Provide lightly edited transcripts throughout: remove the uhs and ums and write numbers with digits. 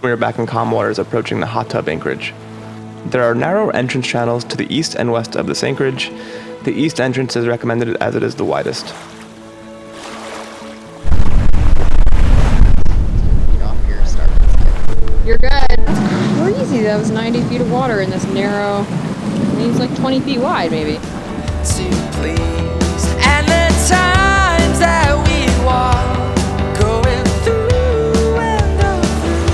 We are back in calm waters approaching the HotTub anchorage. There are narrow entrance channels to the east and west of this anchorage. The east entrance is recommended as it is the widest. You're good. That's crazy. That was 90 feet of water in this narrow, I think it's like 20 feet wide maybe. And the times that we walk, going through and through.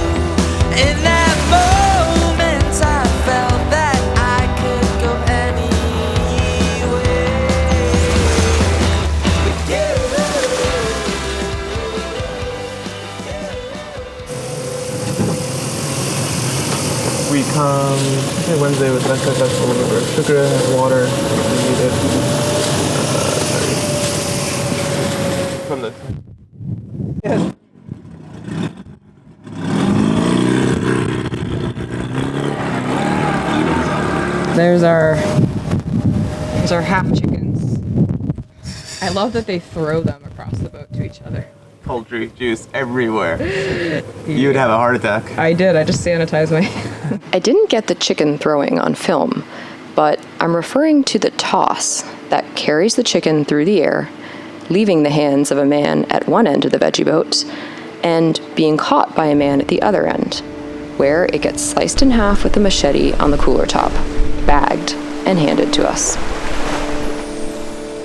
In that moment I felt that I could go anywhere with We come Wednesday with Gecko festival with sugar and water. We need it. From the yes. There's our half chickens. I love that they throw them across the boat to each other. Poultry juice everywhere. You would have a heart attack. I did. I just sanitized my. I didn't get the chicken throwing on film, but I'm referring to the toss that carries the chicken through the air, leaving the hands of a man at one end of the veggie boat and being caught by a man at the other end, where it gets sliced in half with a machete on the cooler top, bagged, and handed to us.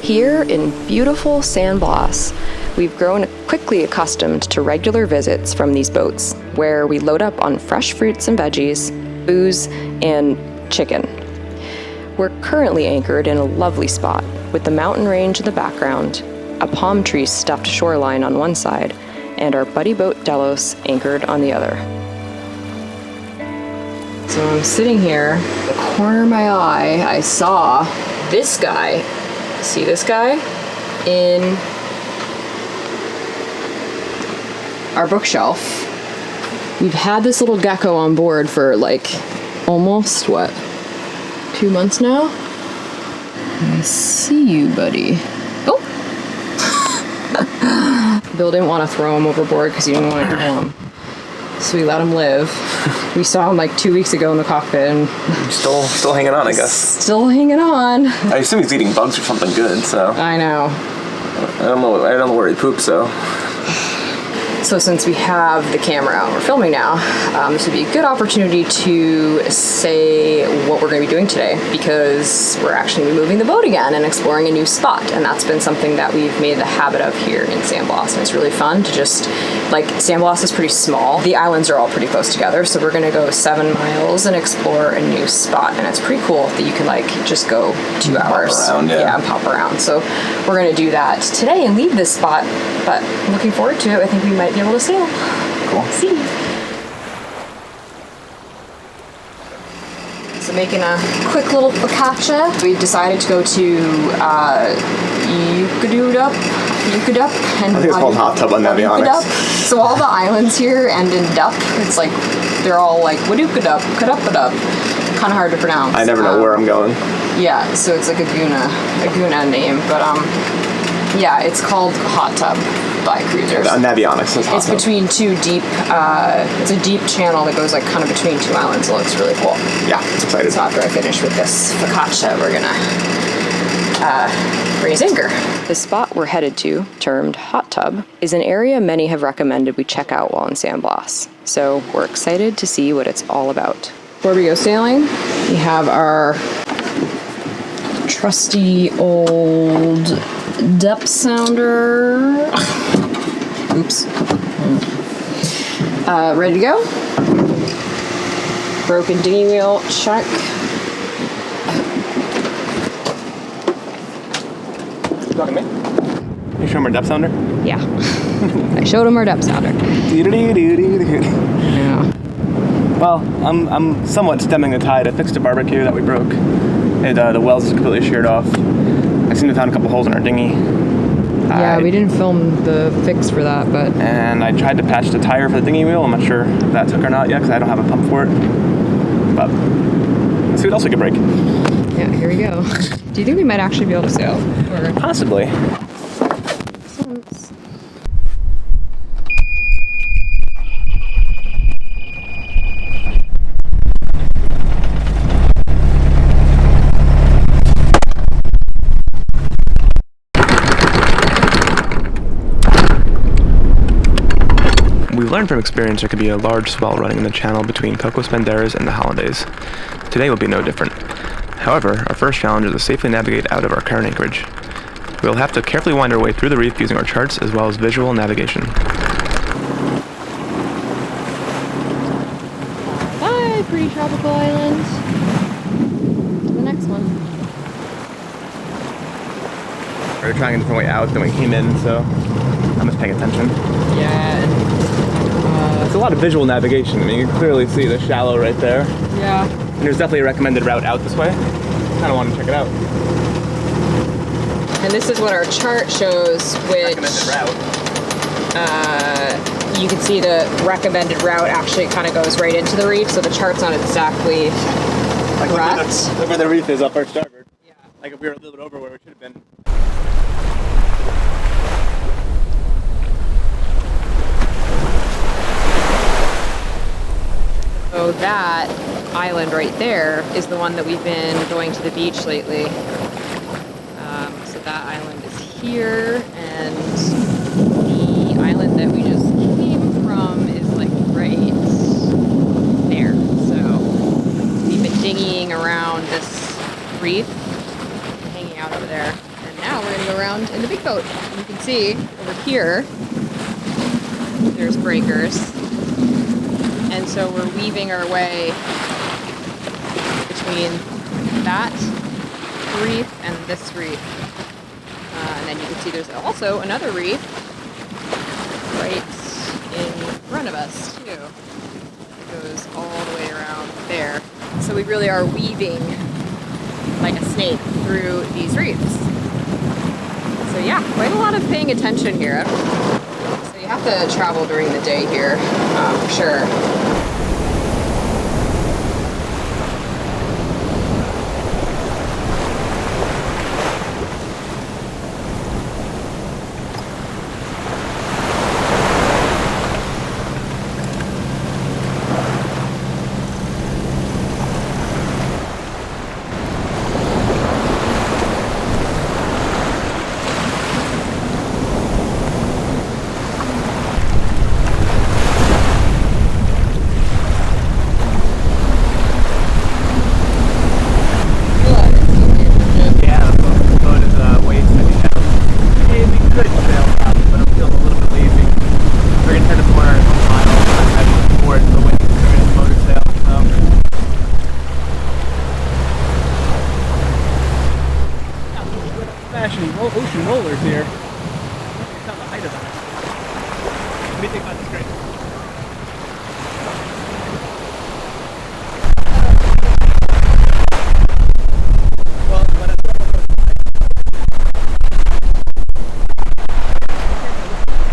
Here in beautiful San Blas, we've grown quickly accustomed to regular visits from these boats, where we load up on fresh fruits and veggies, booze, and chicken. We're currently anchored in a lovely spot, with the mountain range in the background, a palm tree stuffed shoreline on one side, and our buddy boat Delos anchored on the other. So I'm sitting here, the corner of my eye, I saw this guy. See this guy? In our bookshelf. We've had this little gecko on board for like almost, 2 months now? I see you, buddy. Oh! Bill didn't want to throw him overboard because he didn't want to kill him. So we let him live. We saw him like 2 weeks ago in the cockpit and... Still hanging on, I guess. Still hanging on. I assume he's eating bugs or something good, so... I know. I don't know where he poops, so... So since we have the camera out, we're filming now, this would be a good opportunity to say what we're going to be doing today, because we're actually moving the boat again and exploring a new spot, and that's been something that we've made the habit of here in San Blas, and it's really fun to just, like, San Blas is pretty small. The islands are all pretty close together, so we're going to go 7 miles and explore a new spot, and it's pretty cool that you can, like, just go 2 hours. Pop around, yeah. And pop around. So we're going to do that today and leave this spot, but I'm looking forward to it. I think we might be able to sail. Cool. See. So making a quick little focaccia. We decided to go to Yucatup, and I think it's called HotTub on Navionics. So all the islands here end in dup. It's like they're all like Wadukadup, Kadupadup. Kind of hard to pronounce. I never know where I'm going. Yeah, so it's like a Guna name, but yeah, it's called HotTub by cruisers. On Navionics, it's HotTub. It's between 2 deep. It's a deep channel that goes like kind of between 2 islands. It looks really cool. Yeah, it's exciting. So after I finish with this focaccia, we're gonna raise anchor. The spot we're headed to, termed HotTub, is an area many have recommended we check out while in San Blas. So we're excited to see what it's all about. Before we go sailing, we have our trusty old depth sounder. Oops. Ready to go? Broken dinghy wheel, check. You talking to me? You show him our depth sounder? Yeah. I showed him our depth sounder. Yeah. Well, I'm somewhat stemming the tide. I fixed a barbecue that we broke. The wells is completely sheared off. I seem to have found a couple holes in our dinghy. Yeah, we didn't film the fix for that, but... And I tried to patch the tire for the dinghy wheel. I'm not sure if that took or not yet, because I don't have a pump for it. But let's see what else we can break. Yeah, here we go. Do you think we might actually be able to sail? Or... Possibly. learned from experience there could be a large swell running in the channel between Cocos Banderas and the Hollandaise. Today will be no different. However, our first challenge is to safely navigate out of our current anchorage. We will have to carefully wind our way through the reef using our charts as well as visual navigation. Bye, pretty tropical island. To the next one. We were trying a different way out than we came in, so I'm just paying attention. Yeah. It's a lot of visual navigation. I mean, you can clearly see the shallow right there. Yeah. And there's definitely a recommended route out this way. Kind of want to check it out. And this is what our chart shows, which Recommended route. You can see the recommended route actually kind of goes right into the reef, so the chart's not exactly correct. Look where the reef is up our starboard. Yeah. Like if we were a little bit over where we should have been. So that island right there is the one that we've been going to the beach lately. So that island is here, and the island that we just came from is like right there. So we've been dinghying around this reef, hanging out over there, and now we're gonna go around in the big boat. And you can see over here, there's breakers. And so we're weaving our way between that reef and this reef. And then you can see there's also another reef right in front of us, too. It goes all the way around there. So we really are weaving like a snake through these reefs. So yeah, quite a lot of paying attention here. So you have to travel during the day here, for sure. Ocean rollers here. It's not the height of them. What do you think about this grade? Well, when it's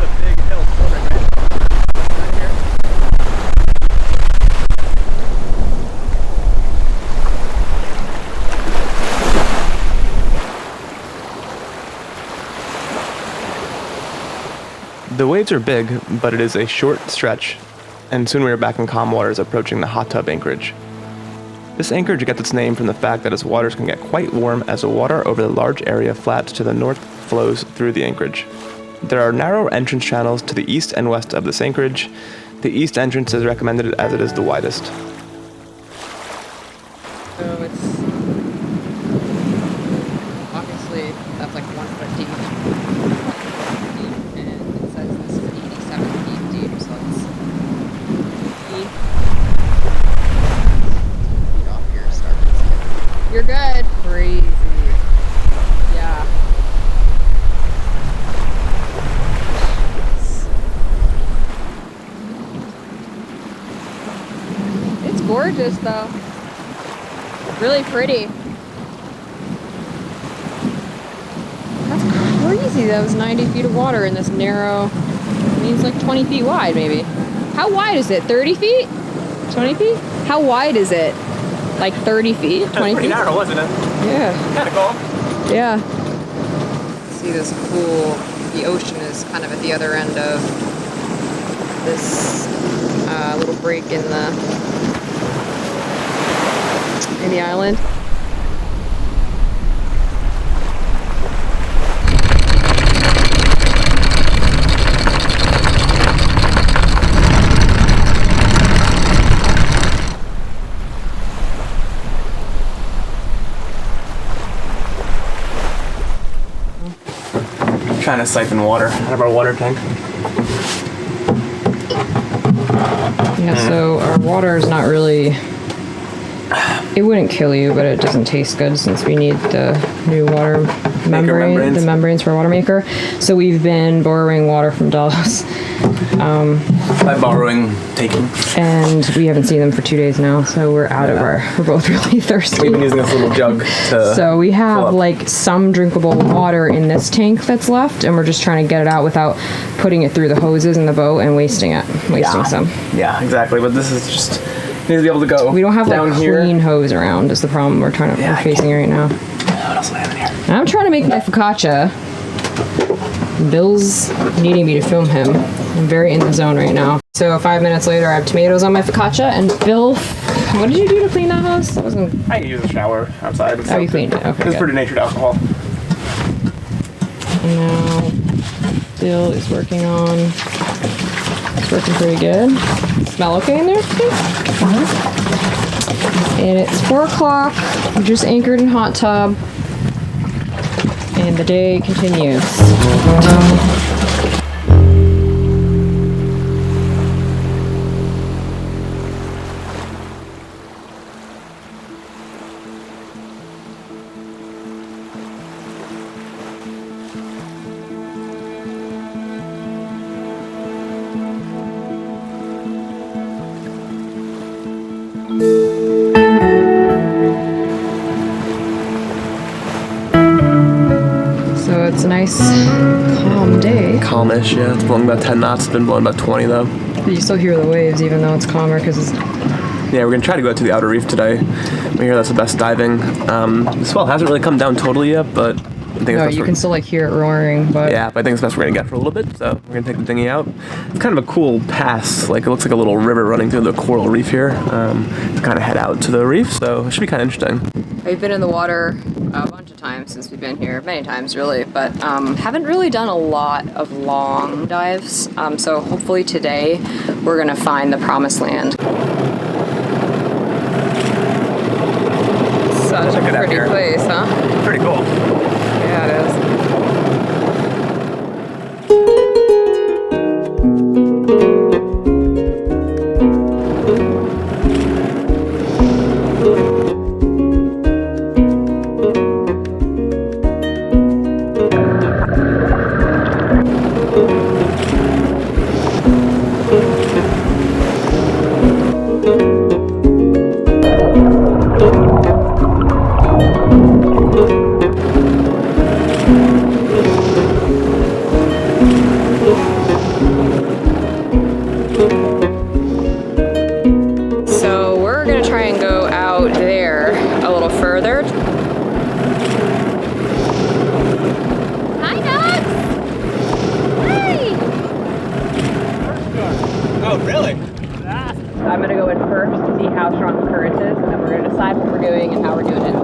a big hill right here. The waves are big, but it is a short stretch, and soon we are back in calm waters approaching the HotTub anchorage. This anchorage gets its name from the fact that its waters can get quite warm as the water over the large area flat to the north flows through the anchorage. There are narrow entrance channels to the east and west of this anchorage. The east entrance is recommended as it is the widest. So it's obviously that's like 1 foot deep. And it says this is 87 feet deep, so it's 50 feet off your starboard side. You're good. Crazy. Yeah. It's gorgeous though. Really pretty. That's crazy. That was 90 feet of water in this narrow. I mean, it's like 20 feet wide, maybe. How wide is it? 30 feet? 20 feet? How wide is it? Like 30 feet? 20 Pretty feet? narrow, wasn't it? Yeah. Kind of cool. Yeah. See this pool. The ocean is kind of at the other end of this little break in the island. trying to siphon water out of our water tank. Yeah, so our water is not really... It wouldn't kill you, but it doesn't taste good since we need the new water membrane, the membranes for our water maker. So we've been borrowing water from Dallas. By borrowing, taking. And we haven't seen them for 2 days now, so we're out of we're both really thirsty. We've been using this little jug to... So we have like some drinkable water in this tank that's left, and we're just trying to get it out without putting it through the hoses in the boat and wasting some. Yeah, exactly. But this is just... Need to be able to go. We don't have down like here. Clean hose around is the problem we're facing right now. What else do I have in here? I'm trying to make my focaccia. Bill's needing me to film him. I'm very in the zone right now. So 5 minutes later, I have tomatoes on my focaccia, and Bill, what did you do to clean that house? I use a shower outside. Oh, you cleaned it. Okay. It's for denatured alcohol. And now Bill is working on. It's working pretty good. Smell okay in there? And it's 4 o'clock. We just anchored in HotTub. And the day continues. So it's a nice, calm day. Calmish, yeah. It's blowing about 10 knots. It's been blowing about 20 though. You still hear the waves even though it's calmer because it's... Yeah, we're gonna try to go out to the outer reef today. We hear that's the best diving. The swell hasn't really come down totally yet, but I think No, you can still like hear it roaring, but... Yeah, but I think it's the best we're gonna get for a little bit, so we're gonna take the dinghy out. It's kind of a cool pass, like it looks like a little river running through the coral reef here to kind of head out to the reef, so it should be kind of interesting. We've been in the water a bunch of times since we've been here, many times really, but haven't really done a lot of long dives, so hopefully today we're gonna find the promised land. Such a pretty place, huh? Pretty cool. Yeah, it is. I'm gonna go in first to see how strong the current is, and then we're gonna decide what we're doing and how we're doing it.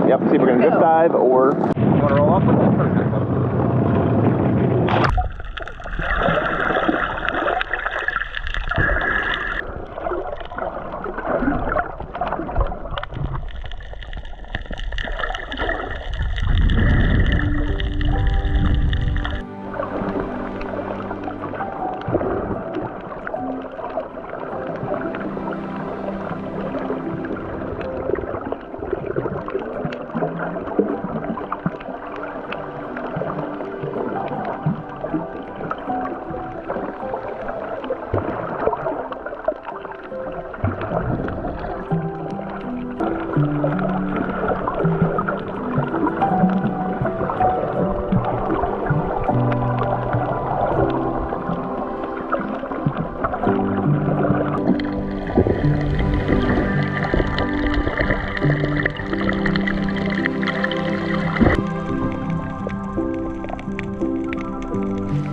Yep, see if we're gonna dip dive or you wanna roll off with this?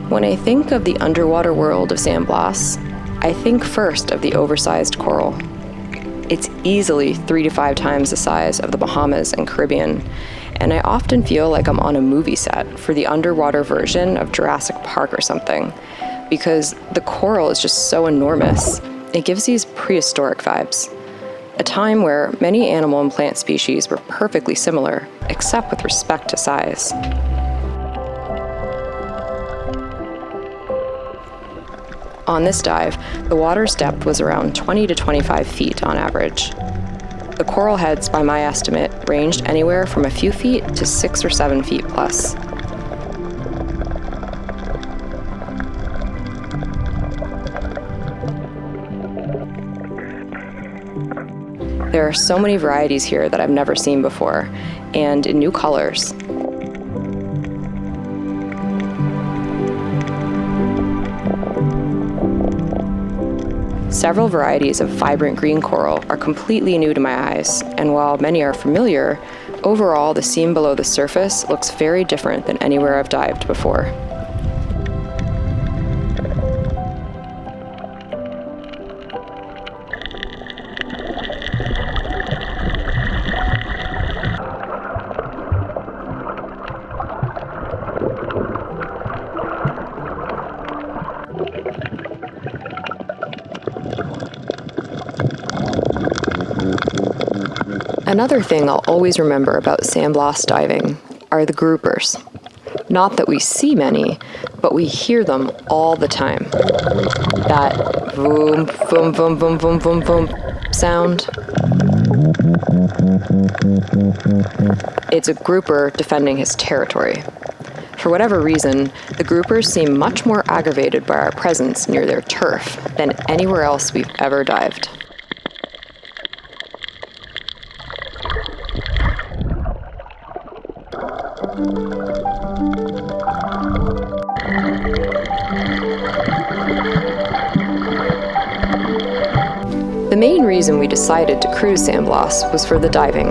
When I think of the underwater world of San Blas, I think first of the oversized coral. It's easily 3 to 5 times the size of the Bahamas and Caribbean, and I often feel like I'm on a movie set for the underwater version of Jurassic Park or something, because the coral is just so enormous. It gives these prehistoric vibes. A time where many animal and plant species were perfectly similar, except with respect to size. On this dive, the water's depth was around 20 to 25 feet on average. The coral heads, by my estimate, ranged anywhere from a few feet to 6 or 7 feet plus. There are so many varieties here that I've never seen before, and in new colors. Several varieties of vibrant green coral are completely new to my eyes, and while many are familiar, overall the scene below the surface looks very different than anywhere I've dived before. Another thing I'll always remember about San Blas diving are the groupers. Not that we see many, but we hear them all the time. That boom, boom, boom, boom, boom, boom, boom sound. It's a grouper defending his territory. For whatever reason, the groupers seem much more aggravated by our presence near their turf than anywhere else we've ever dived. The main reason we decided to cruise San Blas was for the diving.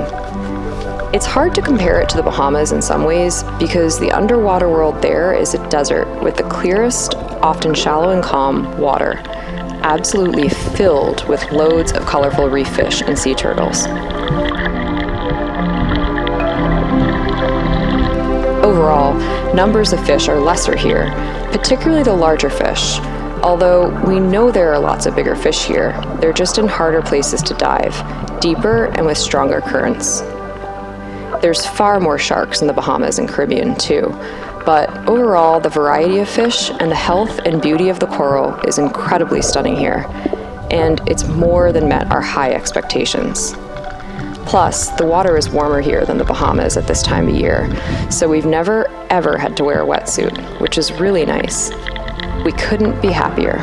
It's hard to compare it to the Bahamas in some ways because the underwater world there is a desert with the clearest, often shallow and calm, water, absolutely filled with loads of colorful reef fish and sea turtles. Overall, numbers of fish are lesser here, particularly the larger fish. Although we know there are lots of bigger fish here, they're just in harder places to dive, deeper and with stronger currents. There's far more sharks in the Bahamas and Caribbean too, but overall the variety of fish and the health and beauty of the coral is incredibly stunning here, and it's more than met our high expectations. Plus, the water is warmer here than the Bahamas at this time of year, so we've never ever had to wear a wetsuit, which is really nice. We couldn't be happier.